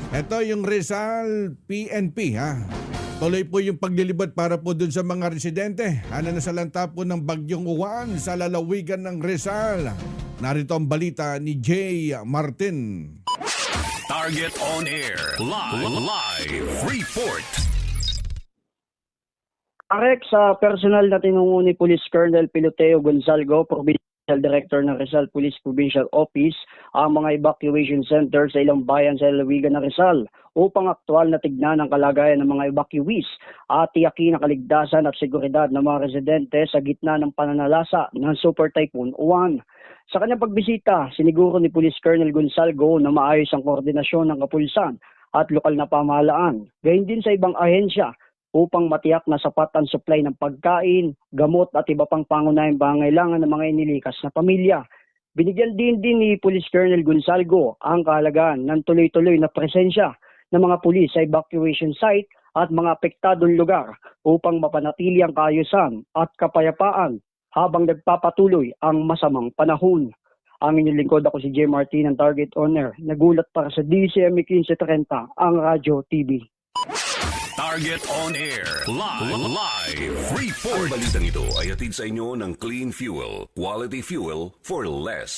Ito yung Rizal PNP ha. Tuloy po yung paglilibot para po dun sa mga residente. Ano na sa lanta po ng Bagyong Uwan sa lalawigan ng Rizal. Narito ang balita ni Jay Martin. Target on air. Live report. Arek sa personal na tinungo ni Police Colonel Piloteo Gonzalgo, Provincial Director ng Rizal Police Provincial Office, ang mga evacuation center sa ilang bayan sa lalawigan ng Rizal upang aktual na tignan ang kalagayan ng mga evacuees at tiyakin ang kaligtasan at seguridad ng mga residente sa gitna ng pananalasa ng Super Typhoon Uwan. Sa kanyang pagbisita, siniguro ni Police Colonel Gonzalgo na maayos ang koordinasyon ng kapulisan at lokal na pamahalaan, gayon din sa ibang ahensya upang matiyak na sapat ang supply ng pagkain, gamot at iba pang pangunahing pangangailangan ng mga inilikas na pamilya. Binigyan din ni Police Colonel Gonzalgo ang kahalagaan ng tuloy-tuloy na presensya ng mga pulis sa evacuation site at mga apektadong lugar upang mapanatili ang kaayusan at kapayapaan habang nagpapatuloy ang masamang panahon. Ang inyong lingkod, ako si J. Martin ng Target On Air. Nagulat para sa DCM 1530, ang Radyo TV. Target on air. Live report. Ang balitang ito ay hatid sa inyo ng Clean Fuel. Quality fuel for less.